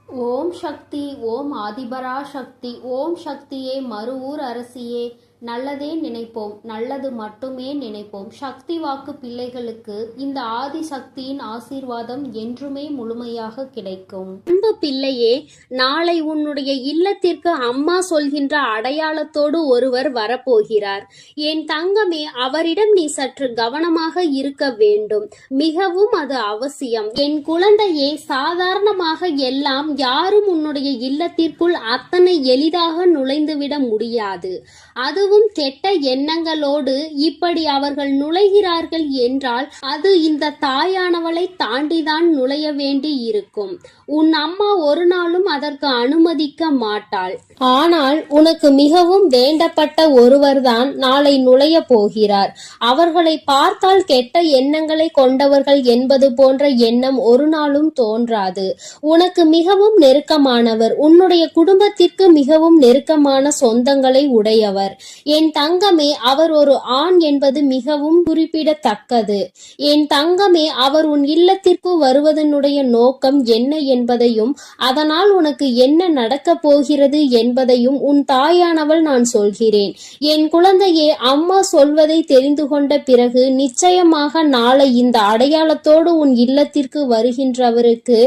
ஓம் சக்தி. ஓம் ஆதிபரா சக்தி. ஓம் சக்தியே, மறுவூர் அரசியே, நல்லதே நினைப்போம், நல்லது மட்டுமே நினைப்போம். சக்தி வாக்கு பிள்ளைகளுக்கு இந்த ஆதி சக்தியின் ஆசீர்வாதம் என்றுமே முழுமையாக கிடைக்கும். அன்பு பிள்ளையே, நாளை உன்னுடைய இல்லத்திற்கு அம்மா சொல்கின்ற அடையாளத்தோடு ஒருவர் வரப்போகிறார். என் தங்கமே, அவரிடம் நீ சற்று கவனமாக இருக்க வேண்டும். மிகவும் அது அவசியம். என் குழந்தையே, சாதாரணமாக எல்லாம் யாரும் உன்னுடைய இல்லத்திற்குள் அத்தனை எளிதாக நுழைந்துவிட முடியாது. அதுவும் கெட்ட எண்ணங்களோடு இப்படி அவர்கள் நுழைகிறார்கள் என்றால் அது இந்த தாயானவளை தாண்டிதான் நுழைய வேண்டி இருக்கும். உன் அம்மா ஒரு நாளும் அதற்கு அனுமதிக்க மாட்டாள். ஆனால் உனக்கு மிகவும் வேண்டப்பட்ட ஒருவர்தான் நாளை நுழைய போகிறார். அவர்களை பார்த்தால் கெட்ட எண்ணங்களை கொண்டவர்கள் என்பது போன்ற எண்ணம் ஒரு நாளும் தோன்றாது. உனக்கு மிகவும் நெருக்கமானவர், உன்னுடைய குடும்பத்திற்கு மிகவும் நெருக்கமான சொந்தங்களை உடையவர். என் தங்கமே, அவர் ஒரு ஆண் என்பது மிகவும் குறிப்பிடத்தக்கது. என் தங்கமே, அவர் உன் இல்லத்திற்கு வருவதனுடைய நோக்கம் என்ன என்பதையும் அதனால் உனக்கு என்ன நடக்கப் போகிறது என்பதையும் உன் தாயானவள் நான் சொல்கிறேன். என் குழந்தையே, அம்மா சொல்வதை தெரிந்து கொண்ட பிறகு நிச்சயமாக நாளை இந்த அடையாளத்தோடு உன் இல்லத்திற்கு வருகின்றவருக்கு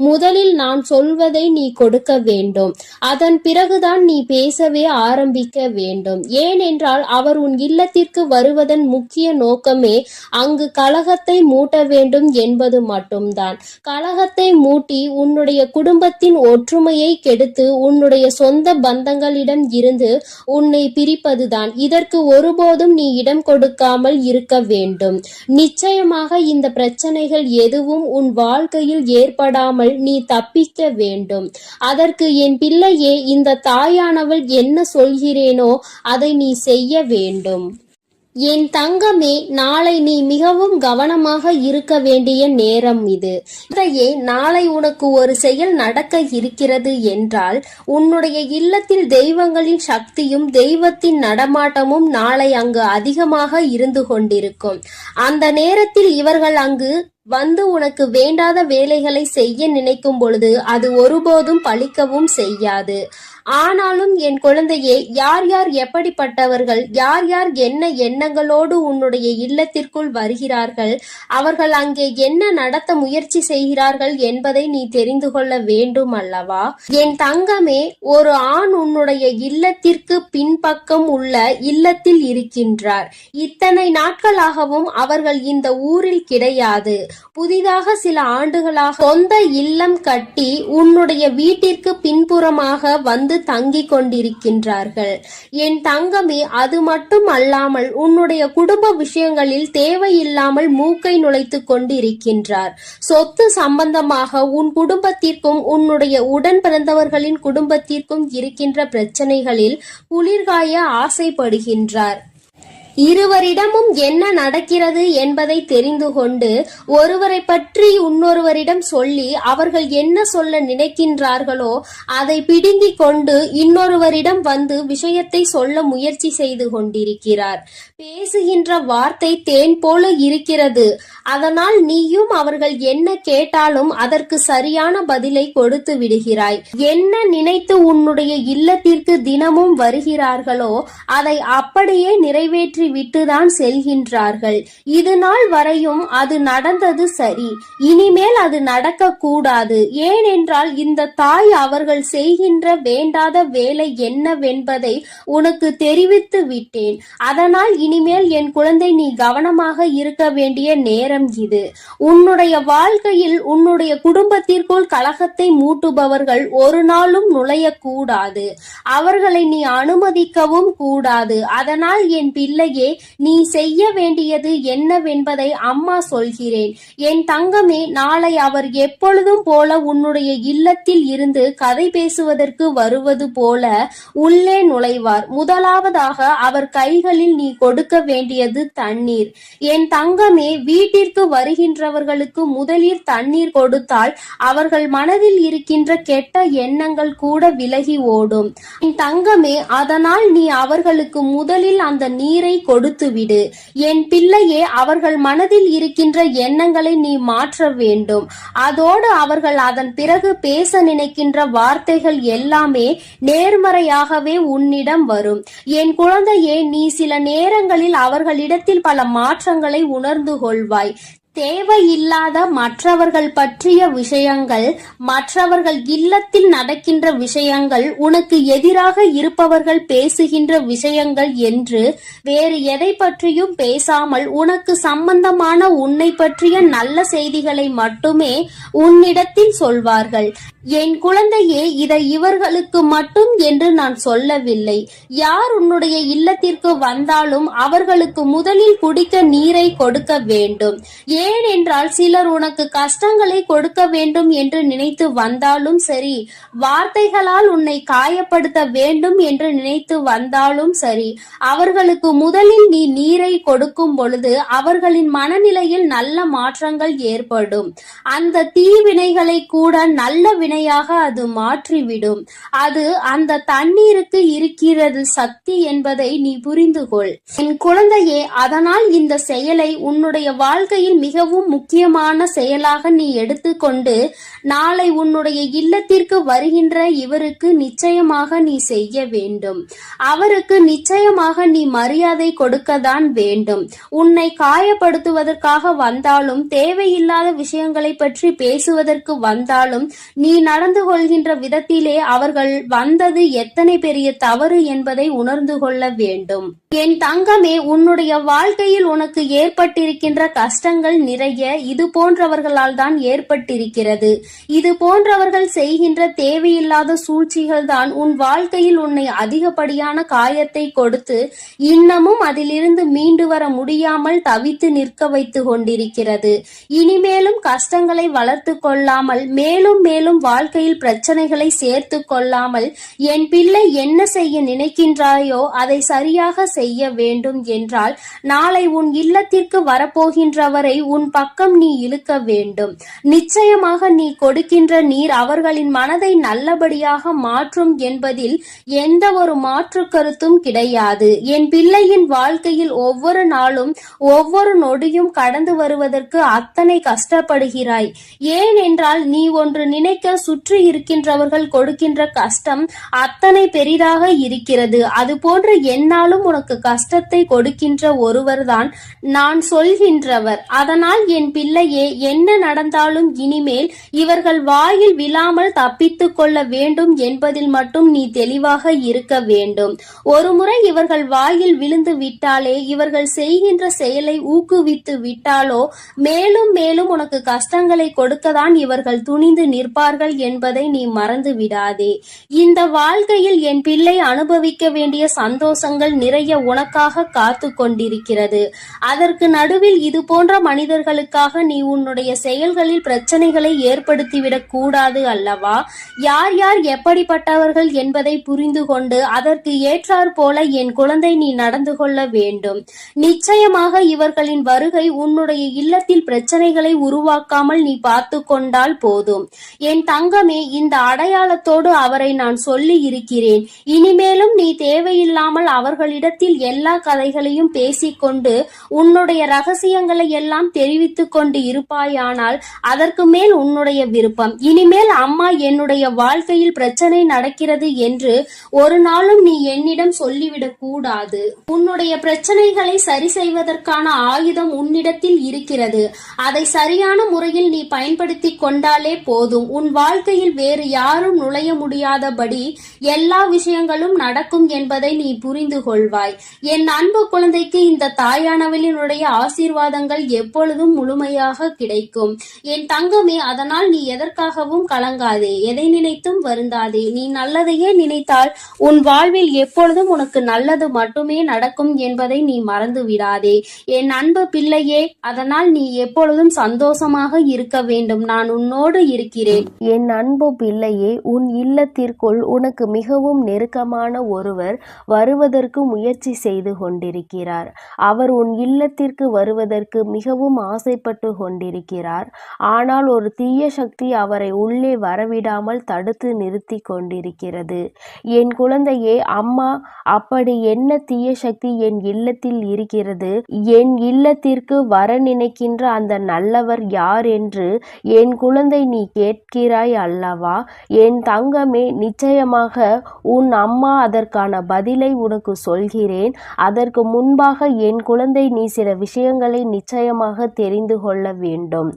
முதலில் நான் சொல்வதை நீ கொடுக்க வேண்டும். அதன் பிறகுதான் நீ பேசவே ஆரம்பிக்க வேண்டும். ஏனென்றால் அவர் உன் இல்லத்திற்கு வருவதன் முக்கிய நோக்கமே அங்கு கலகத்தை மூட்ட வேண்டும் என்பது மட்டும்தான். கலகத்தை மூட்டி உன்னுடைய குடும்பத்தின் ஒற்றுமையை கெடுத்து உன்னுடைய சொந்த பந்தங்களிடம் இருந்து உன்னை பிரிப்பதுதான். இதற்கு ஒருபோதும் நீ இடம் கொடுக்காமல் இருக்க வேண்டும். நிச்சயமாக இந்த பிரச்சனைகள் எதுவும் உன் வாழ்க்கையில் ஏற்படாமல் நீ தப்பிக்க வேண்டும். அதற்கு என் பிள்ளையே, இந்த தாயானவள் என்ன சொல்கிறேனோ அதை நீ செய்ய வேண்டும். என் தங்கமே, நாளை நீ மிகவும் கவனமாக இருக்க வேண்டிய நேரம் இது. இதையே நாளை உனக்கு ஒரு செயல் நடக்க இருக்கிறது என்றால் உன்னுடைய இல்லத்தில் தெய்வங்களின் சக்தியும் தெய்வத்தின் நடமாட்டமும் நாளை அங்கு அதிகமாக இருந்து கொண்டிருக்கும். அந்த நேரத்தில் இவர்கள் அங்கு வந்து உனக்கு வேண்டாத வேலைகளை செய்ய நினைக்கும் பொழுது அது ஒருபோதும் பலிக்கவும் செய்யாது. ஆனாலும் என் குழந்தையே, யார் யார் எப்படிப்பட்டவர்கள், யார் யார் என்ன எண்ணங்களோடு உன்னுடைய இல்லத்திற்குள் வருகிறார்கள், அவர்கள் அங்கே என்ன நடத்த முயற்சி செய்கிறார்கள் என்பதை நீ தெரிந்து கொள்ள வேண்டும் அல்லவா? என் தங்கமே, ஒரு ஆண் உன்னுடைய இல்லத்திற்கு பின்பக்கம் உள்ள இல்லத்தில் இருக்கின்றார். இத்தனை நாட்களாகவும் அவர்கள் இந்த ஊரில் கிடையாது. புதிதாக சில ஆண்டுகளாக சொந்த இல்லம் கட்டி உன்னுடைய வீட்டிற்கு பின்புறமாக வந்து தங்கிக் கொண்டிருக்கின்றார்கள். என் தங்கமே, அது மட்டும் அல்லாமல் உன்னுடைய குடும்ப விஷயங்களில் தேவையில்லாமல் மூக்கை நுழைத்துக் கொண்டிருக்கின்றார். சொத்து சம்பந்தமாக உன் குடும்பத்திற்கும் உன்னுடைய உடன் பிறந்தவர்களின் குடும்பத்திற்கும் இருக்கின்ற பிரச்சனைகளில் குளிர்காய ஆசைப்படுகின்றார். இருவரிடமும் என்ன நடக்கிறது என்பதை தெரிந்து கொண்டு ஒருவரை பற்றி இன்னொருவரிடம் சொல்லி அவர்கள் என்ன சொல்ல நினைக்கின்றார்களோ அதை பிடுங்கிக் கொண்டு இன்னொருவரிடம் வந்து விஷயத்தை சொல்ல முயற்சி செய்து கொண்டிருக்கிறார். பேசுகின்ற வார்த்தை தேன் போல இருக்கிறது. அதனால் நீயும் அவர்கள் என்ன கேட்டாலும் அதற்கு சரியான பதிலை கொடுத்து விடுகிறாய். என்ன நினைத்து உன்னுடைய இல்லத்திற்கு தினமும் வருகிறார்களோ அதை அப்படியே நிறைவேற்றி விட்டுதான் செல்கின்றார்கள். இது நாள் வரையும் அது நடந்தது சரி, இனிமேல் அது நடக்க கூடாது. ஏனென்றால் இந்த தாய் அவர்கள் செய்கின்ற வேண்டாத வேலை என்னவென்பதை உனக்கு தெரிவித்து விட்டேன். அதனால் இனிமேல் என் குழந்தை நீ கவனமாக இருக்க வேண்டிய நேரம் இது. உன்னுடைய வாழ்க்கையில் உன்னுடைய குடும்பத்திற்குள் கலகத்தை மூட்டுபவர்கள் ஒரு நாளும் நுழையக்கூடாது. அவர்களை நீ அனுமதிக்கவும் கூடாது. அதனால் என் பிள்ளை, நீ செய்ய வேண்டியது என்னவென்பதை அம்மா சொல்கிறேன். என் தங்கமே, நாளை அவர் எப்பொழுதும் போல உன்னுடைய இல்லத்தில் இருந்து கதை பேசுவதற்கு வருவது போல உள்ளே நுழைவார். முதலாவதாக அவர் கைகளில் நீ கொடுக்க வேண்டியது தண்ணீர். என் தங்கமே, வீட்டிற்கு வருகின்றவர்களுக்கு முதலில் தண்ணீர் கொடுத்தால் அவர்கள் மனதில் இருக்கின்ற கெட்ட எண்ணங்கள் கூட விலகி ஓடும். என் தங்கமே, அதனால் நீ அவர்களுக்கு முதலில் அந்த நீரை கொடுத்து விடு. என் பிள்ளையே, அவர்கள் மனதில் இருக்கின்ற எண்ணங்களை நீ மாற்ற வேண்டும். அதோடு அவர்கள் அதன் பிறகு பேச நினைக்கின்ற வார்த்தைகள் எல்லாமே நேர்மறையாகவே உன்னிடம் வரும். என் குழந்தையே, நீ சில நேரங்களில் அவர்களிடத்தில் பல மாற்றங்களை உணர்ந்து கொள்வாய். தேவையில்லாத மற்றவர்கள் பற்றிய விஷயங்கள், மற்றவர்கள் இல்லத்தில் நடக்கின்ற விஷயங்கள், உனக்கு எதிராக இருப்பவர்கள் பேசுகின்ற விஷயங்கள் என்று வேறு எதை பற்றியும் பேசாமல் உனக்கு சம்பந்தமான உன்னை பற்றிய நல்ல செய்திகளை மட்டுமே உன்னிடத்தில் சொல்வார்கள். என் குழந்தையே, இதை இவர்களுக்கு மட்டும் என்று நான் சொல்லவில்லை. யார் உன்னுடைய இல்லத்திற்கு வந்தாலும் அவர்களுக்கு முதலில் குடிக்க நீரை கொடுக்க வேண்டும். ஏனென்றால் சிலர் உனக்கு கஷ்டங்களை கொடுக்க வேண்டும் என்று நினைத்து வந்தாலும் சரி, வார்த்தைகளால் உன்னை காயப்படுத்த வேண்டும் என்று நினைத்து வந்தாலும் சரி, அவர்களுக்கு முதலில் நீ நீரை கொடுக்கும் பொழுது அவர்களின் மனநிலையில் நல்ல மாற்றங்கள் ஏற்படும். அந்த தீவினைகளை கூட நல்ல வினையாக அது மாற்றிவிடும். அது அந்த தண்ணீருக்கு இருக்கிறது சக்தி என்பதை நீ புரிந்து கொள். என் குழந்தையே, அதனால் இந்த செயலை உன்னுடைய வாழ்க்கையில் மிகவும் முக்கியமான செயலாக நீ எடுத்துக்கொண்டு நாளை உன்னுடைய இல்லத்திற்கு வருகின்ற இவருக்கு நிச்சயமாக நீ செய்ய வேண்டும். அவருக்கு நிச்சயமாக நீ மரியாதை கொடுக்கத்தான் வேண்டும். உன்னை காயப்படுத்துவதற்காக வந்தாலும், தேவையில்லாத விஷயங்களை பற்றி பேசுவதற்கு வந்தாலும், நீ நடந்து கொள்கின்ற விதத்திலே அவர்கள் வந்தது எத்தனை பெரிய தவறு என்பதை உணர்ந்து கொள்ள வேண்டும். என் தங்கமே, உன்னுடைய வாழ்க்கையில் உனக்கு ஏற்பட்டிருக்கின்ற கஷ்டங்கள் நிறைய இது போன்றவர்களால் தான் ஏற்பட்டிருக்கிறது. இது போன்றவர்கள் செய்கின்ற தேவையில்லாத சூழ்ச்சிகள் தான் உன் வாழ்க்கையில் உன்னை அதிகப்படியான காயத்தை கொடுத்து இன்னமும் அதிலிருந்து மீண்டு வர முடியாமல் தவித்து நிற்க வைத்து கொண்டிருக்கிறது. இனிமேலும் கஷ்டங்களை வளர்த்து கொள்ளாமல், மேலும் மேலும் வாழ்க்கையில் பிரச்சனைகளை சேர்த்து கொள்ளாமல், என் பிள்ளை என்ன செய்ய நினைக்கின்றாயோ அதை சரியாக செய்ய வேண்டும் என்றால் நாளை உன் இல்லத்திற்கு வரப்போகின்றவரை உன் பக்கம் நீ இழுக்க வேண்டும். நிச்சயமாக நீ கொடுக்கின்ற நீர் அவர்களின் மனதை நல்லபடியாக மாற்றும் என்பதில் எந்த ஒரு மாற்று கருத்தும் கிடையாது. என் பிள்ளையின் வாழ்க்கையில் ஒவ்வொரு நாளும் ஒவ்வொரு நொடியும் கடந்து வருவதற்கு அத்தனை கஷ்டப்படுகிறாய். ஏனென்றால் நீ ஒன்று நினைக்க சுற்றி இருக்கின்றவர்கள் கொடுக்கின்ற கஷ்டம் அத்தனை பெரிதாக இருக்கிறது. அது போன்று என்னாலும் உனக்கு கஷ்டத்தை கொடுக்கின்ற ஒருவர்தான் நான் சொல்கின்றவர். அதனால் என் பிள்ளையே, என்ன நடந்தாலும் இனிமேல் இவர்கள் வாயில் விழாமல் தப்பித்துக் கொள்ள வேண்டும் என்பதில் மட்டும் நீ தெளிவாக இருக்க வேண்டும். ஒருமுறை இவர்கள் வாயில் விழுந்து விட்டாலே, இவர்கள் செய்கின்ற செயலை ஊக்குவித்து விட்டாலோ, மேலும் மேலும் உனக்கு கஷ்டங்களை கொடுக்கத்தான் இவர்கள் துணிந்து நிற்பார்கள் என்பதை நீ மறந்து விடாதே. இந்த வாழ்க்கையில் என் பிள்ளை அனுபவிக்க வேண்டிய சந்தோஷங்கள் நிறைய உனக்காக காத்து கொண்டிருக்கிறது. அதற்கு நடுவில் இது போன்ற மனிதர்களுக்காக நீ உன்னுடைய செயல்களில் பிரச்சனைகளை ஏற்படுத்திவிடக் கூடாது அல்லவா? யார் யார் எப்படிப்பட்டவர்கள் என்பதை புரிந்து கொண்டு அதற்கு ஏற்றாற் போல என் குழந்தை நீ நடந்து கொள்ள வேண்டும். நிச்சயமாக இவர்களின் வருகை உன்னுடைய இல்லத்தில் பிரச்சனைகளை உருவாக்காமல் நீ பார்த்து கொண்டால் போதும். என் தங்கமே, இந்த அடையாளத்தோடு அவரை நான் சொல்லி இருக்கிறேன். இனிமேலும் நீ தேவையில்லாமல் அவர்களிடத்தில் எல்லா கதைகளையும் பேசிக்கொண்டு உன்னுடைய ரகசியங்களை எல்லாம் தெரிவித்துக் கொண்டு இருப்பாயானால் அதற்கு மேல் உன்னுடைய விருப்பம். இனிமேல் அம்மா, என்னுடைய வாழ்க்கையில் பிரச்சனை நடக்கிறது என்று ஒரு நாளும் நீ என்னிடம் சொல்லிவிடக் கூடாது. உன்னுடைய பிரச்சனைகளை சரி செய்வதற்கான ஆயுதம் உன்னிடத்தில் இருக்கிறது. அதை சரியான முறையில் நீ பயன்படுத்தி கொண்டாலே போதும். உன் வாழ்க்கையில் வேறு யாரும் நுழைய முடியாதபடி எல்லா விஷயங்களும் நடக்கும் என்பதை நீ புரிந்து கொள்வாய். என் அன்பு குழந்தைக்கு இந்த தாயானவளினுடைய ஆசீர்வாதங்கள் எப்பொழுதும் முழுமையாக கிடைக்கும். என் தங்கமே, அதனால் நீ எதற்காகவும் கலங்காதே, எதை நினைத்தும் வருந்தாதே. நீ நல்லதையே நினைத்தால் உன் வாழ்வில் எப்பொழுதும் உனக்கு நல்லது மட்டுமே நடக்கும் என்பதை நீ மறந்து விடாதே. என் அன்பு பிள்ளையே, அதனால் நீ எப்பொழுதும் சந்தோஷமாக இருக்க வேண்டும். நான் உன்னோடு இருக்கிறேன். என் அன்பு பிள்ளையே, உன் இல்லத்திற்குள் உனக்கு மிகவும் நெருக்கமான ஒருவர் வருவதற்கு முயற்சி முயற்சி செய்து கொண்டிருக்கிறார். அவர் உன் இல்லத்திற்கு வருவதற்கு மிகவும் ஆசைப்பட்டு கொண்டிருக்கிறார். ஆனால் ஒரு தீய சக்தி அவரை உள்ளே வரவிடாமல் தடுத்து நிறுத்தி கொண்டிருக்கிறது. என் குழந்தையே, அம்மா, அப்படி என்ன தீய சக்தி என் இல்லத்தில் இருக்கிறது? என் இல்லத்திற்கு வர நினைக்கின்ற அந்த நல்லவர் யார் என்று என் குழந்தை நீ கேட்கிறாய் அல்லவா? என் தங்கமே, நிச்சயமாக உன் அம்மா அதற்கான பதிலை உனக்கு சொல்கிறேன். அதற்கு முன்பாக என் குழந்தை, நீ சில விஷயங்களை நிச்சயமாக தெரிந்து கொள்ள வேண்டும்.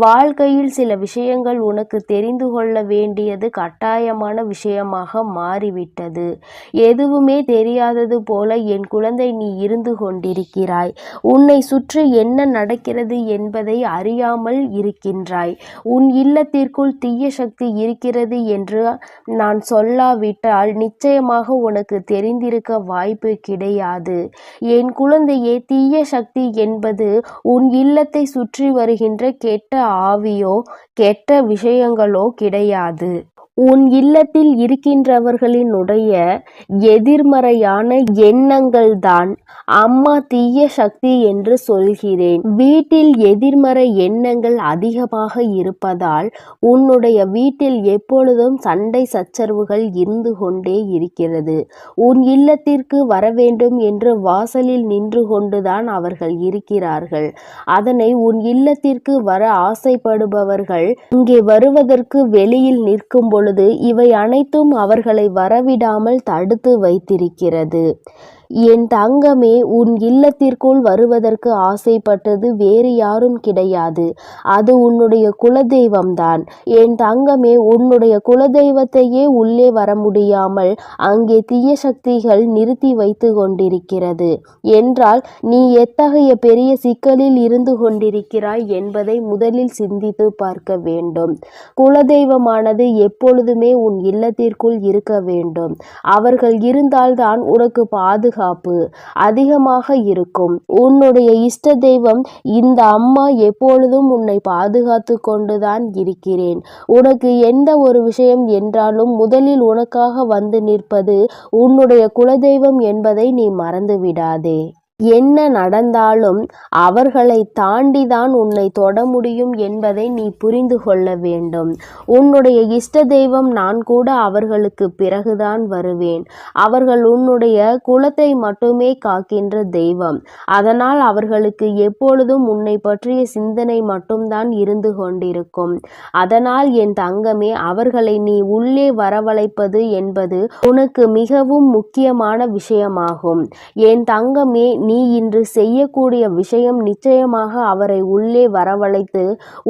வாழ்க்கையில் சில விஷயங்கள் உனக்கு தெரிந்து கொள்ள வேண்டியது கட்டாயமான விஷயமாக மாறிவிட்டது. எதுவுமே தெரியாதது போல என் குழந்தை நீ இருந்து கொண்டிருக்கிறாய். உன்னை சுற்றி என்ன நடக்கிறது என்பதை அறியாமல் இருக்கின்றாய். உன் இல்லத்திற்குள் தீய சக்தி இருக்கிறது என்று நான் சொல்லாவிட்டால் நிச்சயமாக உனக்கு தெரிந்திருக்க வாய்ப்பு கிடையாது. என் குழந்தையே, தீய சக்தி என்பது உன் இல்லத்தை சுற்றி வருகின்ற கெட்ட ஆவியோ கெட்ட விஷயங்களோ கிடையாது. உன் இல்லத்தில் இருக்கின்றவர்களினுடைய எதிர்மறையான எண்ணங்கள் தான் அம்மா தீய சக்தி என்று சொல்கிறேன். வீட்டில் எதிர்மறை எண்ணங்கள் அதிகமாக இருப்பதால் உன்னுடைய வீட்டில் எப்பொழுதும் சண்டை சச்சரவுகள் இருந்து கொண்டே இருக்கிறது. உன் இல்லத்திற்கு வர வேண்டும் என்று வாசலில் நின்று கொண்டுதான் அவர்கள் இருக்கிறார்கள். அதனை உன் இல்லத்திற்கு வர ஆசைப்படுபவர்கள் இங்கே வருவதற்கு வெளியில் நிற்கும் பொழுது இவை அனைத்தும் அவர்களை வரவிடாமல் தடுத்து வைத்திருக்கிறது. என் தங்கமே, உன் இல்லத்திற்குள் வருவதற்கு ஆசைப்பட்டது வேறு யாரும் கிடையாது. அது உன்னுடைய குலதெய்வம்தான். என் தங்கமே, உன்னுடைய குலதெய்வத்தையே உள்ளே வர முடியாமல் அங்கே தீய சக்திகள் நிறுத்தி வைத்து கொண்டிருக்கிறது என்றால் நீ எத்தகைய பெரிய சிக்கலில் இருந்து கொண்டிருக்கிறாய் என்பதை முதலில் சிந்தித்து பார்க்க வேண்டும். குலதெய்வமானது எப்பொழுதுமே உன் இல்லத்திற்குள் இருக்க வேண்டும். அவர்கள் இருந்தால்தான் உனக்கு பாதுகாப்பு அதிகமாக இருக்கும். உன்னுடைய இஷ்ட தெய்வம் இந்த அம்மா எப்பொழுதும் உன்னை பாதுகாத்து கொண்டுதான் இருக்கிறேன். உனக்கு எந்த ஒரு விஷயம் என்றாலும் முதலில் உனக்காக வந்து நிற்பது உன்னுடைய குலதெய்வம் என்பதை நீ மறந்து விடாதே. என்ன நடந்தாலும் அவர்களை தாண்டிதான் உன்னை தொட முடியும் என்பதை நீ புரிந்து கொள்ள வேண்டும். உன்னுடைய இஷ்ட தெய்வம் நான் கூட அவர்களுக்கு பிறகுதான் வருவேன். அவர்கள் உன்னுடைய குலத்தை மட்டுமே காக்கின்ற தெய்வம். அதனால் அவர்களுக்கு எப்பொழுதும் உன்னை பற்றிய சிந்தனை மட்டும்தான் இருந்து கொண்டிருக்கும். அதனால் என் தங்கமே, அவர்களை நீ உள்ளே வரவழைப்பது என்பது உனக்கு மிகவும் முக்கியமான விஷயமாகும். என் தங்கமே, நீ இன்று செய்யக்கூடிய விஷயம் நிச்சயமாக அவரை உள்ளே வரவழைத்து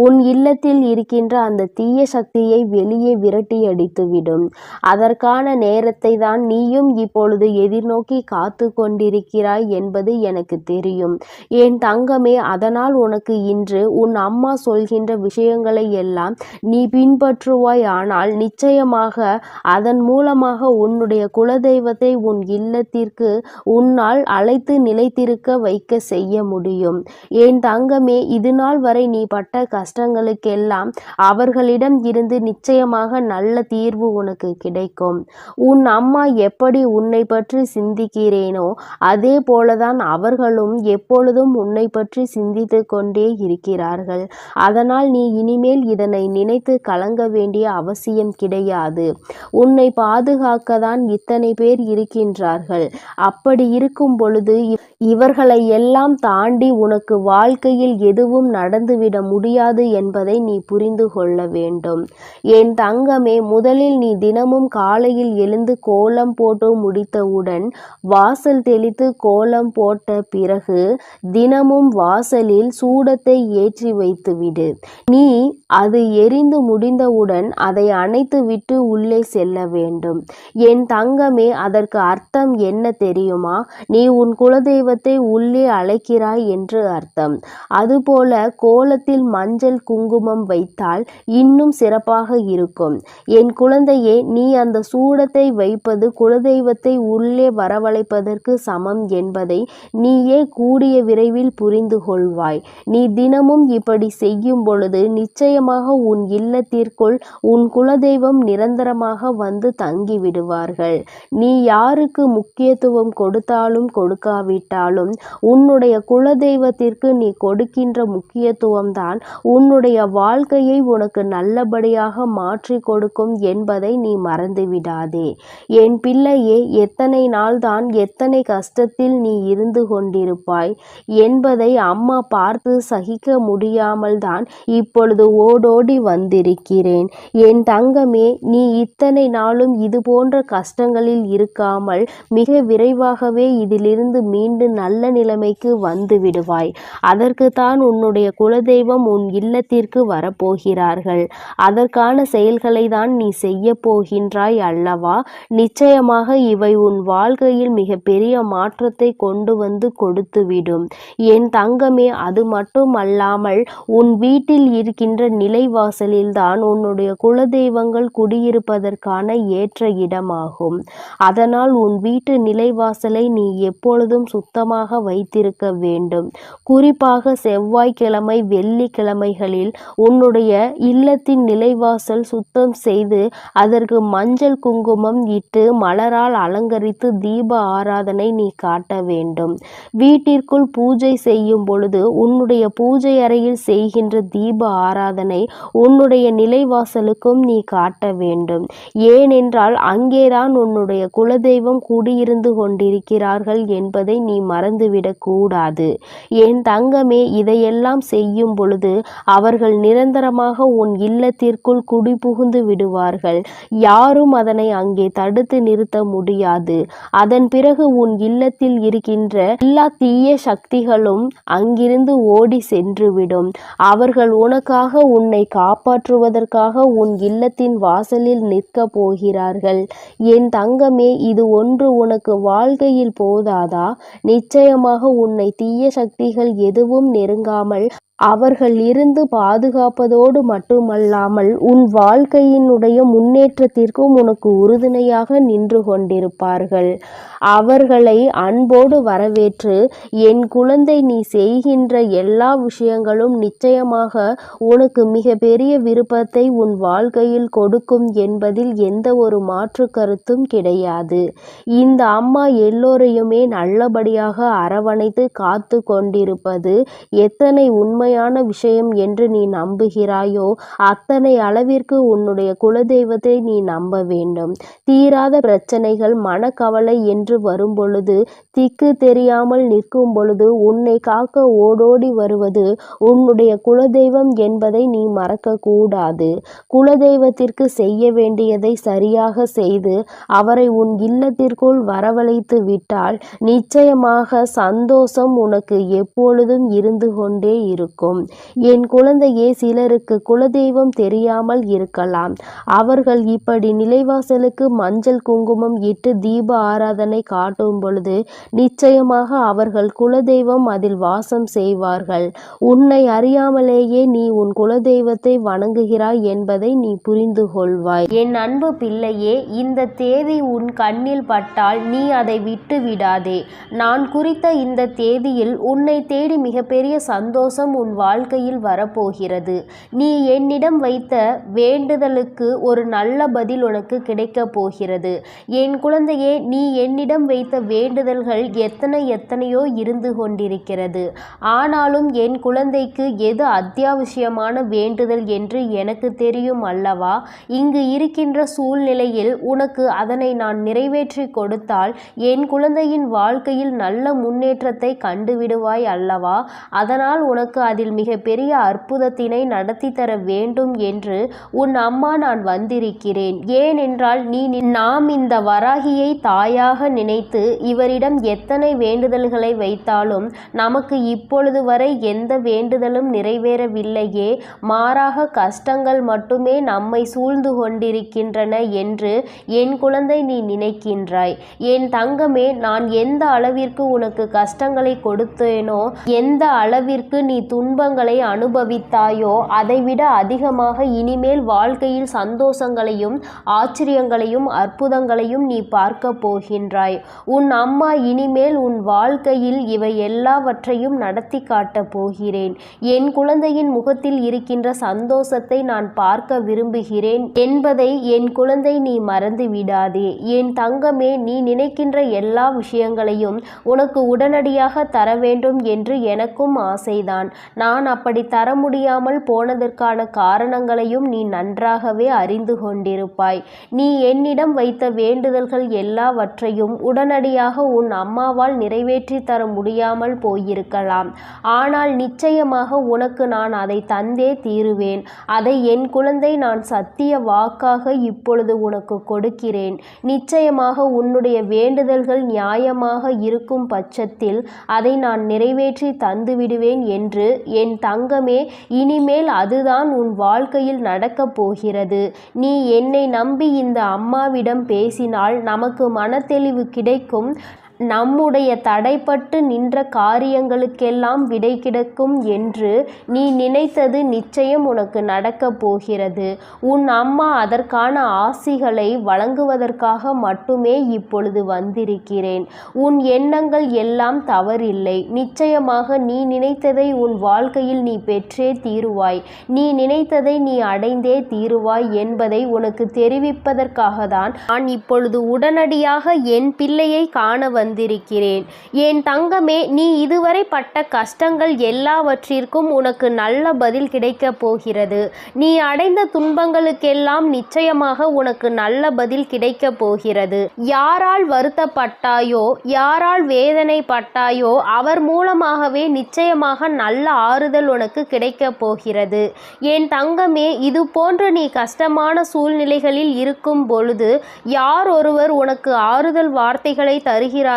உன் இல்லத்தில் இருக்கின்ற அந்த தீய சக்தியை வெளியே விரட்டி அடித்துவிடும். அதற்கான நேரத்தை தான் நீயும் இப்பொழுது எதிர்நோக்கி காத்து கொண்டிருக்கிறாய் என்பது எனக்கு தெரியும். என் தங்கமே, அதனால் உனக்கு இன்று உன் அம்மா சொல்கின்ற விஷயங்களை எல்லாம் நீ பின்பற்றுவாய். ஆனால் நிச்சயமாக அதன் மூலமாக உன்னுடைய குலதெய்வத்தை உன் இல்லத்திற்கு உன்னால் அழைத்து நிலைத்திருக்க வைக்க செய்ய முடியும். என் தங்கமே, இதுநாள் வரை நீ பட்ட கஷ்டங்களுக்கெல்லாம் அவர்களிடம் இருந்து நிச்சயமாக நல்ல தீர்வு உனக்கு கிடைக்கும். உன் அம்மா எப்படி உன்னை பற்றி சிந்திக்கிறேனோ அதே போலதான் அவர்களும் எப்பொழுதும் உன்னை பற்றி சிந்தித்து கொண்டே இருக்கிறார்கள். அதனால் நீ இனிமேல் இதனை நினைத்து கலங்க வேண்டிய அவசியம் கிடையாது. உன்னை பாதுகாக்கத்தான் இத்தனை பேர் இருக்கின்றார்கள். அப்படி இருக்கும் பொழுது இவர்களை எல்லாம் தாண்டி உனக்கு வாழ்க்கையில் எதுவும் நடந்துவிட முடியாது என்பதை நீ புரிந்து கொள்ள வேண்டும். என் தங்கமே, முதலில் நீ தினமும் காலையில் எழுந்து கோலம் போட்டு முடித்தவுடன் வாசல் தெளித்து கோலம் போட்ட பிறகு தினமும் வாசலில் சூடத்தை ஏற்றி வைத்துவிடு. நீ அது எரிந்து முடிந்தவுடன் அதை அணைத்து விட்டு உள்ளே செல்ல வேண்டும். என் தங்கமே, அதற்கு அர்த்தம் என்ன தெரியுமா? நீ உன் குலதெய்வ குலதெய்வத்தை உள்ளே அழைக்கிறாய் என்று அர்த்தம். அதுபோல கோலத்தில் மஞ்சள் குங்குமம் வைத்தால் இன்னும் சிறப்பாக இருக்கும். என் குழந்தையே, நீ அந்த சூடத்தை வைப்பது குலதெய்வத்தை உள்ளே வரவழைப்பதற்கு சமம் என்பதை நீயே கூடிய விரைவில் புரிந்து கொள்வாய். நீ தினமும் இப்படி செய்யும் பொழுது நிச்சயமாக உன் இல்லத்திற்குள் உன் குலதெய்வம் நிரந்தரமாக வந்து தங்கிவிடுவார்கள். நீ யாருக்கு முக்கியத்துவம் கொடுத்தாலும் கொடுக்காவிட்டாலும் உன்னுடைய குலதெய்வத்திற்கு நீ கொடுக்கின்ற முக்கியத்துவம்தான் உன்னுடைய வாழ்க்கையை உனக்கு நல்லபடியாக மாற்றி கொடுக்கும் என்பதை நீ மறந்துவிடாதே. என் பிள்ளையே, எத்தனை நாள்தான் எத்தனை கஷ்டத்தில் நீ இருந்து கொண்டிருப்பாய் என்பதை அம்மா பார்த்து சகிக்க முடியாமல் தான் இப்பொழுது ஓடோடி வந்திருக்கிறேன். என் தங்கமே, நீ இத்தனை நாளும் இது போன்ற கஷ்டங்களில் இருக்காமல் மிக விரைவாகவே இதிலிருந்து மீண்டு நல்ல நிலைமைக்கு வந்து விடுவாய். அதற்குத்தான் உன்னுடைய குலதெய்வம் உன் இல்லத்திற்கு வரப்போகிறார்கள். அதற்கான செயல்களை தான் நீ செய்ய போகின்றாய் அல்லவா? நிச்சயமாக இவை உன் வாழ்க்கையில் மிக பெரிய மாற்றத்தை கொண்டு வந்து கொடுத்துவிடும் என் தங்கமே. அது மட்டும் அல்லாமல் உன் வீட்டில் இருக்கின்ற நிலைவாசலில்தான் உன்னுடைய குலதெய்வங்கள் குடியிருப்பதற்கான ஏற்ற இடமாகும். அதனால் உன் வீட்டு நிலைவாசலை நீ எப்பொழுதும் சுத்தமாக வைத்திருக்க வேண்டும். குறிப்பாக செவ்வாய்க்கிழமை வெள்ளிக்கிழமைகளில் உன்னுடைய இல்லத்தின் நிலைவாசல் சுத்தம் செய்து அதற்கு மஞ்சள் குங்குமம் இட்டு மலரால் அலங்கரித்து தீப ஆராதனை நீ காட்ட வேண்டும். வீட்டிற்குள் பூஜை செய்யும் பொழுது உன்னுடைய பூஜை அறையில் செய்கின்ற தீப ஆராதனை உன்னுடைய நிலைவாசலுக்கும் நீ காட்ட வேண்டும். ஏனென்றால் அங்கேதான் உன்னுடைய குலதெய்வம் குடியிருந்து கொண்டிருக்கிறார்கள் என்பதை நீ மறந்துவிடக் கூடாது. என் தங்கமே, இதையெல்லாம் செய்யும் பொழுது அவர்கள் நிரந்தரமாக உன் இல்லத்திற்குள் குடிபுகுந்து விடுவார்கள். யாரும் அதனை அங்கே தடுத்து நிறுத்த முடியாது. அதன் பிறகு உன் இல்லத்தில் இருக்கின்ற எல்லா தீய சக்திகளும் அங்கிருந்து ஓடி சென்றுவிடும். அவர்கள் உனக்காக உன்னை காப்பாற்றுவதற்காக உன் இல்லத்தின் வாசலில் நிற்க போகிறார்கள். என் தங்கமே, இது ஒன்று உனக்கு வாழ்க்கையில் போதாதா? நிச்சயமாக உன்னை தீய சக்திகள் எதுவும் நெருங்காமல் அவர்கள் இருந்து பாதுகாப்பதோடு மட்டுமல்லாமல் உன் வாழ்க்கையினுடைய முன்னேற்றத்திற்கும் உனக்கு உறுதுணையாக நின்று கொண்டிருப்பார்கள். அவர்களை அன்போடு வரவேற்று, என் குழந்தை, நீ செய்கின்ற எல்லா விஷயங்களும் நிச்சயமாக உனக்கு மிக பெரிய விருப்பத்தை உன் வாழ்க்கையில் கொடுக்கும் என்பதில் எந்த ஒரு மாற்று கருத்தும் கிடையாது. இந்த அம்மா எல்லோரையுமே நல்லபடியாக அரவணைத்து காத்து கொண்டிருப்பது எத்தனை உண்மையான விஷயம் என்று நீ நம்புகிறாயோ அத்தனை அளவிற்கு உன்னுடைய குலதெய்வத்தை நீ நம்ப வேண்டும். தீராத பிரச்சனைகள், மனக்கவலை என்று வரும் பொழுது, திக்கு தெரியாமல் நிற்கும் பொழுது உன்னை காக்க ஓடோடி வருவது உன்னுடைய குலதெய்வம் என்பதை நீ மறக்க கூடாது. குலதெய்வத்திற்கு செய்ய வேண்டியதை சரியாக செய்து அவரை உன் இல்லத்திற்குள் வரவழைத்து விட்டால் நிச்சயமாக சந்தோஷம் உனக்கு எப்பொழுதும் இருந்து கொண்டே இருக்கும். என் குழந்தையே, சிலருக்கு குலதெய்வம் தெரியாமல் இருக்கலாம். அவர்கள் இப்படி நிலைவாசலுக்கு மஞ்சள் குங்குமம் இட்டு தீப ஆராதனை காட்டும் பொழுது நிச்சயமாக அவர்கள் குலதெய்வம் அதில் வாசம் செய்வார்கள். உன்னை அறியாமலேயே நீ உன் குலதெய்வத்தை வணங்குகிறாய் என்பதை நீ புரிந்து கொள்வாய். என் அன்பு பிள்ளையே, இந்த தேதி உன் கண்ணில் பட்டால் நீ அதை விட்டு விடாதே. நான் குறித்த இந்த தேதியில் உன்னை தேடி மிகப்பெரிய சந்தோஷம் உன் வாழ்க்கையில் வரப்போகிறது. நீ என்னிடம் வைத்த வேண்டுதலுக்கு ஒரு நல்ல பதில் உனக்கு கிடைக்கப் போகிறது. என் குழந்தையே, நீ என்னிடம் வைத்த வேண்டுதல்கள் எத்தனையோ இருந்து கொண்டிருக்கிறது. ஆனாலும் என் குழந்தைக்கு எது அத்தியாவசியமான வேண்டுதல் என்று எனக்கு தெரியும் அல்லவா? இங்கு இருக்கின்ற சூழ்நிலையில் உனக்கு அதனை நான் நிறைவேற்றி கொடுத்தால் என் குழந்தையின் வாழ்க்கையில் நல்ல முன்னேற்றத்தை கண்டுவிடுவாய் அல்லவா? அதனால் உனக்கு அதில் மிகப்பெரிய அற்புதத்தினை நடத்தி தர வேண்டும் என்று உன் அம்மா நான் வந்திருக்கிறேன். ஏனென்றால் நாம் இந்த வராகியை தாயாக நினைத்து இவரிடம் எத்தனை வேண்டுதல்களை வைத்தாலும் நமக்கு இப்பொழுது வரை எந்த வேண்டுதலும் நிறைவேறவில்லையே, மாறாக கஷ்டங்கள் மட்டுமே நம்மை சூழ்ந்து கொண்டிருக்கின்றன என்று என் குழந்தை நீ நினைக்கின்றாய். என் தங்கமே, நான் எந்த அளவிற்கு உனக்கு கஷ்டங்களை கொடுத்தேனோ, எந்த அளவிற்கு நீ துன்பங்களை அனுபவித்தாயோ, அதைவிட அதிகமாக இனிமேல் வாழ்க்கையில் சந்தோஷங்களையும் ஆச்சரியங்களையும் அற்புதங்களையும் நீ பார்க்க போகின்றாய். உன் அம்மா இனிமேல் உன் வாழ்க்கையில் இவை எல்லாவற்றையும் நடத்தி காட்டப் போகிறேன். என் குழந்தையின் முகத்தில் இருக்கின்ற சந்தோஷத்தை நான் பார்க்க விரும்புகிறேன் என்பதை என் குழந்தை நீ மறந்து விடாதே. என் தங்கமே, நீ நினைக்கின்ற எல்லா விஷயங்களையும் உனக்கு உடனடியாக தர வேண்டும் என்று எனக்கும் ஆசைதான். நான் அப்படி தர முடியாமல் போனதற்கான காரணங்களையும் நீ நன்றாகவே அறிந்து கொண்டிருப்பாய். நீ என்னிடம் வைத்த வேண்டுதல்கள் எல்லாவற்றையும் உடனடியாக உன் அம்மாவால் நிறைவேற்றி தர முடியாமல் போயிருக்கலாம். ஆனால் நிச்சயமாக உனக்கு நான் அதை தந்தே தீருவேன். அதை என் குழந்தை நான் சத்திய வாக்காக இப்பொழுது உனக்கு கொடுக்கிறேன். நிச்சயமாக உன்னுடைய வேண்டுதல்கள் நியாயமாக இருக்கும் பட்சத்தில் அதை நான் நிறைவேற்றி தந்துவிடுவேன் என்று என் தங்கமே, இனிமேல் அதுதான் உன் வாழ்க்கையில் நடக்கப் போகிறது. நீ என்னை நம்பி இந்த அம்மாவிடம் பேசினால் நமக்கு மனத்தெளிவு கிடைக்கும். நம்முடைய தடைப்பட்டு நின்ற காரியங்களுக்கெல்லாம் விடை கிடைக்கும் என்று நீ நினைத்தது நிச்சயம் உனக்கு நடக்கப் போகிறது. உன் அம்மா அதற்கான ஆசிகளை வழங்குவதற்காக மட்டுமே இப்பொழுது வந்திருக்கிறேன். உன் எண்ணங்கள் எல்லாம் தவறில்லை. நிச்சயமாக நீ நினைத்ததை உன் வாழ்க்கையில் நீ பெற்றே தீருவாய். நீ நினைத்ததை நீ அடைந்தே தீருவாய் என்பதை உனக்கு தெரிவிப்பதற்காக தான் நான் இப்பொழுது உடனடியாக என் பிள்ளையை காண வந்திருக்கிறேன். என் தங்கமே, நீ இதுவரை பட்ட கஷ்டங்கள் எல்லாவற்றிற்கும் உனக்கு நல்ல பதில் கிடைக்கப் போகிறது. நீ அடைந்த துன்பங்களுக்கெல்லாம் நிச்சயமாக உனக்கு நல்ல பதில் கிடைக்கப் போகிறது. யாரால் வருத்தப்பட்டாயோ, யாரால் வேதனைப்பட்டாயோ, அவர் மூலமாகவே நிச்சயமாக நல்ல ஆறுதல் உனக்கு கிடைக்கப் போகிறது. என் தங்கமே, இது போன்று நீ கஷ்டமான சூழ்நிலைகளில் இருக்கும் பொழுது யார் ஒருவர் உனக்கு ஆறுதல் வார்த்தைகளை தருகிறார்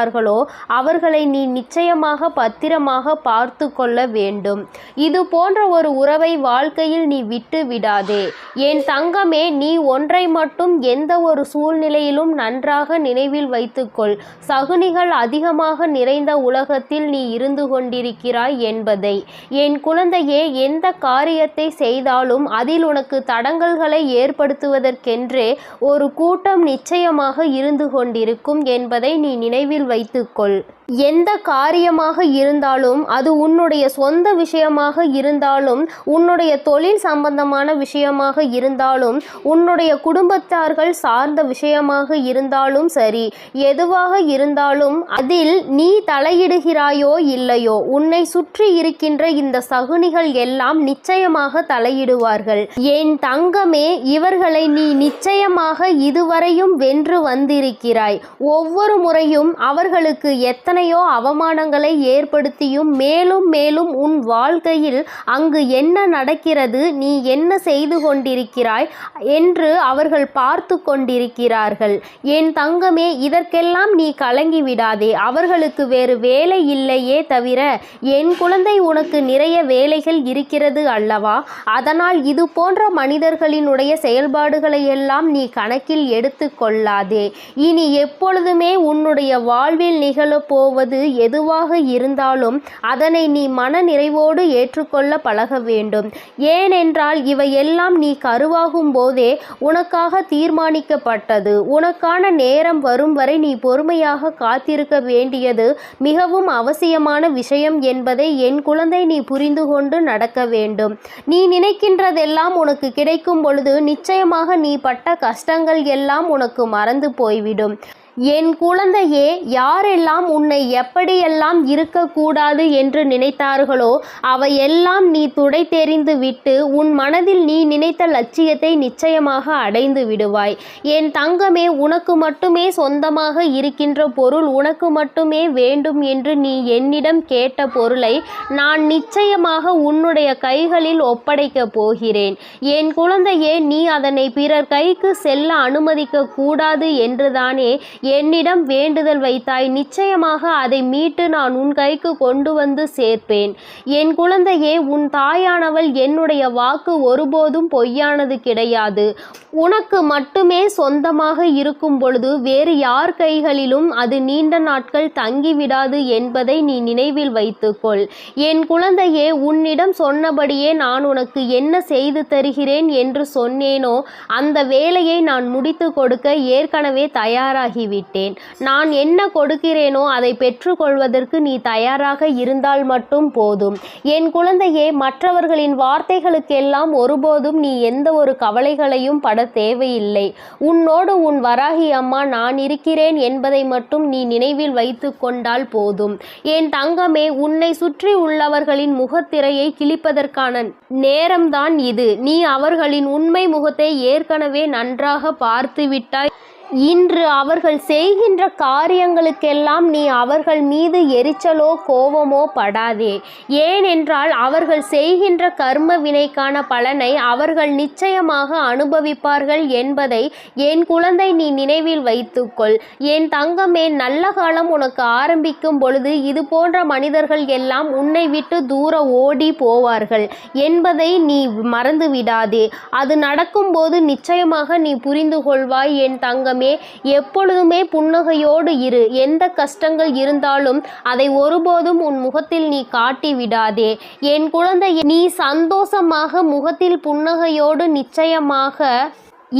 அவர்களை நீ நிச்சயமாக பத்திரமாக பார்த்து கொள்ள வேண்டும். இது போன்ற ஒரு உறவை வாழ்க்கையில் நீ விட்டு விடாதே. என் தங்கமே, நீ ஒன்றை மட்டும் எந்த ஒரு சூழ்நிலையிலும் நன்றாக நினைவில் வைத்துக்கொள். சகுனிகள் அதிகமாக நிறைந்த உலகத்தில் நீ இருந்து கொண்டிருக்கிறாய் என்பதை. என் குழந்தையே, எந்த காரியத்தை செய்தாலும் அதில் உனக்கு தடங்கல்களை ஏற்படுத்துவதற்கென்றே ஒரு கூட்டம் நிச்சயமாக இருந்து கொண்டிருக்கும் என்பதை நீ நினைவில் வைத்துக்கொள். எந்த காரியமாக இருந்தாலும், அது உன்னுடைய சொந்த விஷயமாக இருந்தாலும், உன்னுடைய தொழில் சம்பந்தமான விஷயமாக இருந்தாலும், உன்னுடைய குடும்பத்தார்கள் சார்ந்த விஷயமாக இருந்தாலும் சரி, எதுவாக இருந்தாலும் அதில் நீ தலையிடுகிறாயோ இல்லையோ, உன்னை சுற்றி இருக்கின்ற இந்த சகுனிகள் எல்லாம் நிச்சயமாக தலையிடுவார்கள். என் தங்கமே, இவர்களை நீ நிச்சயமாக இதுவரையும் வென்று வந்திருக்கிறாய். ஒவ்வொரு முறையும் அவர்களுக்கு எத்தனையோ அவமானங்களை ஏற்படுத்தியும் மேலும் மேலும் உன் வாழ்க்கையில் அங்கு என்ன நடக்கிறது, நீ என்ன செய்து கொண்டிருக்கிறாய் என்று அவர்கள் பார்த்து கொண்டிருக்கிறார்கள். என் தங்கமே, இதற்கெல்லாம் நீ கலங்கி விடாதே. அவர்களுக்கு வேறு வேலை இல்லையே தவிர என் குழந்தை உனக்கு நிறைய வேலைகள் இருக்கிறது அல்லவா? அதனால் இது போன்ற மனிதர்களினுடைய செயல்பாடுகளை எல்லாம் நீ கணக்கில் எடுத்து கொள்ளாதே. இனி எப்பொழுதுமே உன்னுடைய வாழ்வில் நிகழப்போவது எதுவாக இருந்தாலும் அதனை நீ மன நிறைவோடு ஏற்றுக்கொள்ள பழக வேண்டும். ஏனென்றால் இவையெல்லாம் நீ கருவாகும் போதே உனக்காக தீர்மானிக்கப்பட்டது. உனக்கான நேரம் வரும் வரை நீ பொறுமையாக காத்திருக்க வேண்டியது மிகவும் அவசியமான விஷயம் என்பதை என் குழந்தை நீ புரிந்து கொண்டு நடக்க வேண்டும். நீ நினைக்கின்றதெல்லாம் உனக்கு கிடைக்கும் பொழுது நிச்சயமாக நீ பட்ட கஷ்டங்கள் எல்லாம் உனக்கு மறந்து போய்விடும். என் குழந்தையே, யாரெல்லாம் உன்னை எப்படியெல்லாம் இருக்கக்கூடாது என்று நினைத்தார்களோ அவையெல்லாம் நீ துடைத்தெறிந்து விட்டு உன் மனதில் நீ நினைத்த லட்சியத்தை நிச்சயமாக அடைந்து விடுவாய். என் தங்கமே, உனக்கு மட்டுமே சொந்தமாக இருக்கின்ற பொருள், உனக்கு மட்டுமே வேண்டும் என்று நீ என்னிடம் கேட்ட பொருளை நான் நிச்சயமாக உன்னுடைய கைகளில் ஒப்படைக்கப் போகிறேன். என் குழந்தையே, நீ அதனை பிறர் கைக்கு செல்ல அனுமதிக்க கூடாது என்றுதானே என்னிடம் வேண்டுதல் வைத்தாய். நிச்சயமாக அதை மீட்டு நான் உன் கைக்கு கொண்டு வந்து சேர்ப்பேன். என் குழந்தையே, உன் தாயானவள் என்னுடைய வாக்கு ஒருபோதும் பொய்யானது கிடையாது. உனக்கு மட்டுமே சொந்தமாக இருக்கும் பொழுது வேறு யார் கைகளிலும் அது நீண்ட நாட்கள் தங்கிவிடாது என்பதை நீ நினைவில் வைத்துக்கொள். என் குழந்தையே, உன்னிடம் சொன்னபடியே நான் உனக்கு என்ன செய்து தருகிறேன் என்று சொன்னேனோ அந்த வேலையை நான் முடித்து கொடுக்க ஏற்கனவே தயாராகிவிட்டேன். நான் என்ன கொடுக்கிறேனோ அதை பெற்றுக்கொள்வதற்கு நீ தயாராக இருந்தால் மட்டும் போதும். என் குழந்தையே, மற்றவர்களின் வார்த்தைகளுக்கெல்லாம் ஒருபோதும் நீ எந்த ஒரு கவலைகளையும் பட தேவையில்லை. உன்னோடு உன் வராகி அம்மா நான் இருக்கிறேன் என்பதை மட்டும் நீ நினைவில் வைத்து கொண்டால் போதும். என் தங்கமே, உன்னை சுற்றி உள்ளவர்களின் முகத்திரையை கிழிப்பதற்கான நேரம்தான் இது. நீ அவர்களின் உண்மை முகத்தை ஏற்கனவே நன்றாக பார்த்துவிட்டாய். இன்று அவர்கள் செய்கின்ற காரியங்களுக்கெல்லாம் நீ அவர்கள் மீது எரிச்சலோ கோபமோ படாதே. ஏனென்றால் அவர்கள் செய்கின்ற கர்ம வினைக்கான பலனை அவர்கள் நிச்சயமாக அனுபவிப்பார்கள் என்பதை என் குழந்தை நீ நினைவில் வைத்துக்கொள். என் தங்கமே, நல்ல காலம் உனக்கு ஆரம்பிக்கும் பொழுது இது போன்ற மனிதர்கள் எல்லாம் உன்னை விட்டு தூர ஓடி போவார்கள் என்பதை நீ மறந்து விடாதே. அது நடக்கும்போது நிச்சயமாக நீ புரிந்து கொள்வாய். என் தங்கமே, எப்பொழுதுமே புன்னகையோடு இரு. எந்த கஷ்டங்கள் இருந்தாலும் அதை ஒருபோதும் உன் முகத்தில் நீ காட்டி விடாதே. என் குழந்தையே, நீ சந்தோஷமாக முகத்தில் புன்னகையோடு நிச்சயமாக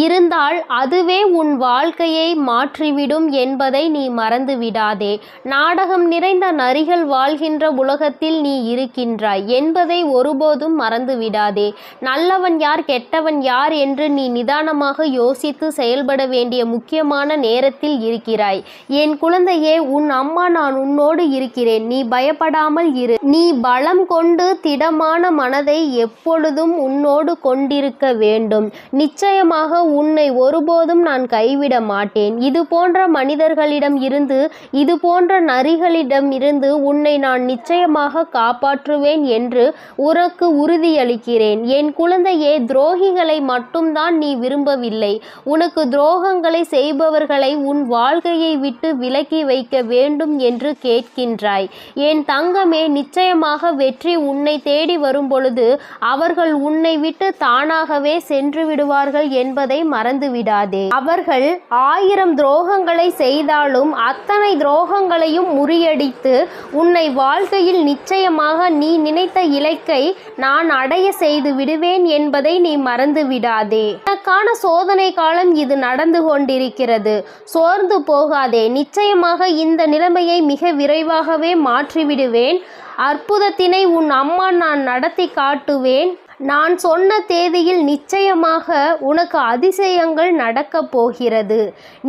இருந்தால் அதுவே உன் வாழ்க்கையை மாற்றிவிடும் என்பதை நீ மறந்து விடாதே. நாடகம் நிறைந்த நரிகள் வாழ்கின்ற உலகத்தில் நீ இருக்கின்றாய் என்பதை ஒருபோதும் மறந்து விடாதே. நல்லவன் யார், கெட்டவன் யார் என்று நீ நிதானமாக யோசித்து செயல்பட வேண்டிய முக்கியமான நேரத்தில் இருக்கிறாய். என் குழந்தையே, உன் அம்மா நான் உன்னோடு இருக்கிறேன். நீ பயப்படாமல் இரு. நீ பலம் கொண்டு திடமான மனதை எப்பொழுதும் உன்னோடு கொண்டிருக்க வேண்டும். நிச்சயமாக உன்னை ஒருபோதும் நான் கைவிட மாட்டேன். இது போன்ற மனிதர்களிடம் இருந்து, இது போன்ற நரிகளிடம் இருந்து உன்னை நான் நிச்சயமாக காப்பாற்றுவேன் என்று உனக்கு உறுதியளிக்கிறேன். என் குழந்தையே, துரோகிகளை மட்டும்தான் நீ விரும்பவில்லை. உனக்கு துரோகங்களை செய்பவர்களை உன் வாழ்க்கையை விட்டு விலக்கி வைக்க வேண்டும் என்று கேட்கின்றாய். என் தங்கமே, நிச்சயமாக வெற்றி உன்னை தேடி வரும் பொழுது அவர்கள் உன்னை விட்டு தானாகவே சென்று விடுவார்கள் என்பதை மறந்து விடாதே. அவர்கள் 1000 துரோகங்களை செய்தாலும் அத்தனை துரோகங்களையும் முறியடித்து உன்னை வாழ்க்கையில் நிச்சயமாக நீ நினைத்த இலக்கை நான் அடைய செய்து விடுவேன் என்பதை நீ மறந்து விடாதே. உனக்கான சோதனை காலம் இது நடந்து கொண்டிருக்கிறது. சோர்ந்து போகாதே. நிச்சயமாக இந்த நிலைமையை மிக விரைவாகவே மாற்றிவிடுவேன். அற்புதத்தினை உன் அம்மா நான் நடத்தி காட்டுவேன். நான் சொன்ன தேதியில் நிச்சயமாக உனக்கு அதிசயங்கள் நடக்கப் போகிறது.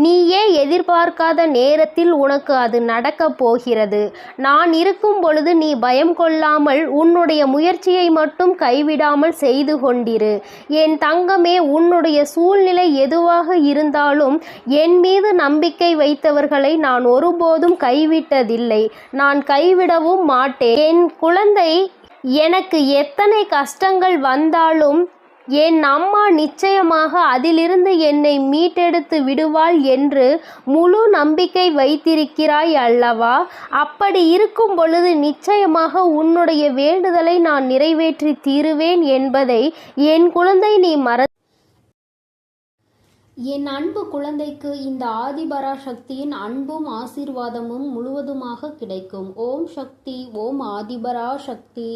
நீயே எதிர்பார்க்காத நேரத்தில் உனக்கு அது நடக்கப் போகிறது. நான் இருக்கும் பொழுது நீ பயம் கொள்ளாமல் உன்னுடைய முயற்சியை மட்டும் கைவிடாமல் செய்து கொண்டிரு. என் தங்கமே, உன்னுடைய சூழ்நிலை எதுவாக இருந்தாலும் என் மீது நம்பிக்கை வைத்தவர்களை நான் ஒருபோதும் கைவிட்டதில்லை. நான் கைவிடவும் மாட்டேன். என் குழந்தை, எனக்கு எத்தனை கஷ்டங்கள் வந்தாலும் என் அம்மா நிச்சயமாக அதிலிருந்து என்னை மீட்டெடுத்து விடுவாள் என்று முழு நம்பிக்கை வைத்திருக்கிறாய் அல்லவா? அப்படி இருக்கும் பொழுது நிச்சயமாக உன்னுடைய வேண்டுதலை நான் நிறைவேற்றி தீருவேன் என்பதை என் குழந்தை நீ என் அன்பு குழந்தைக்கு இந்த ஆதிபராசக்தியின் அன்பும் ஆசீர்வாதமும் முழுவதுமாக கிடைக்கும். ஓம் சக்தி, ஓம் ஆதிபராசக்தி.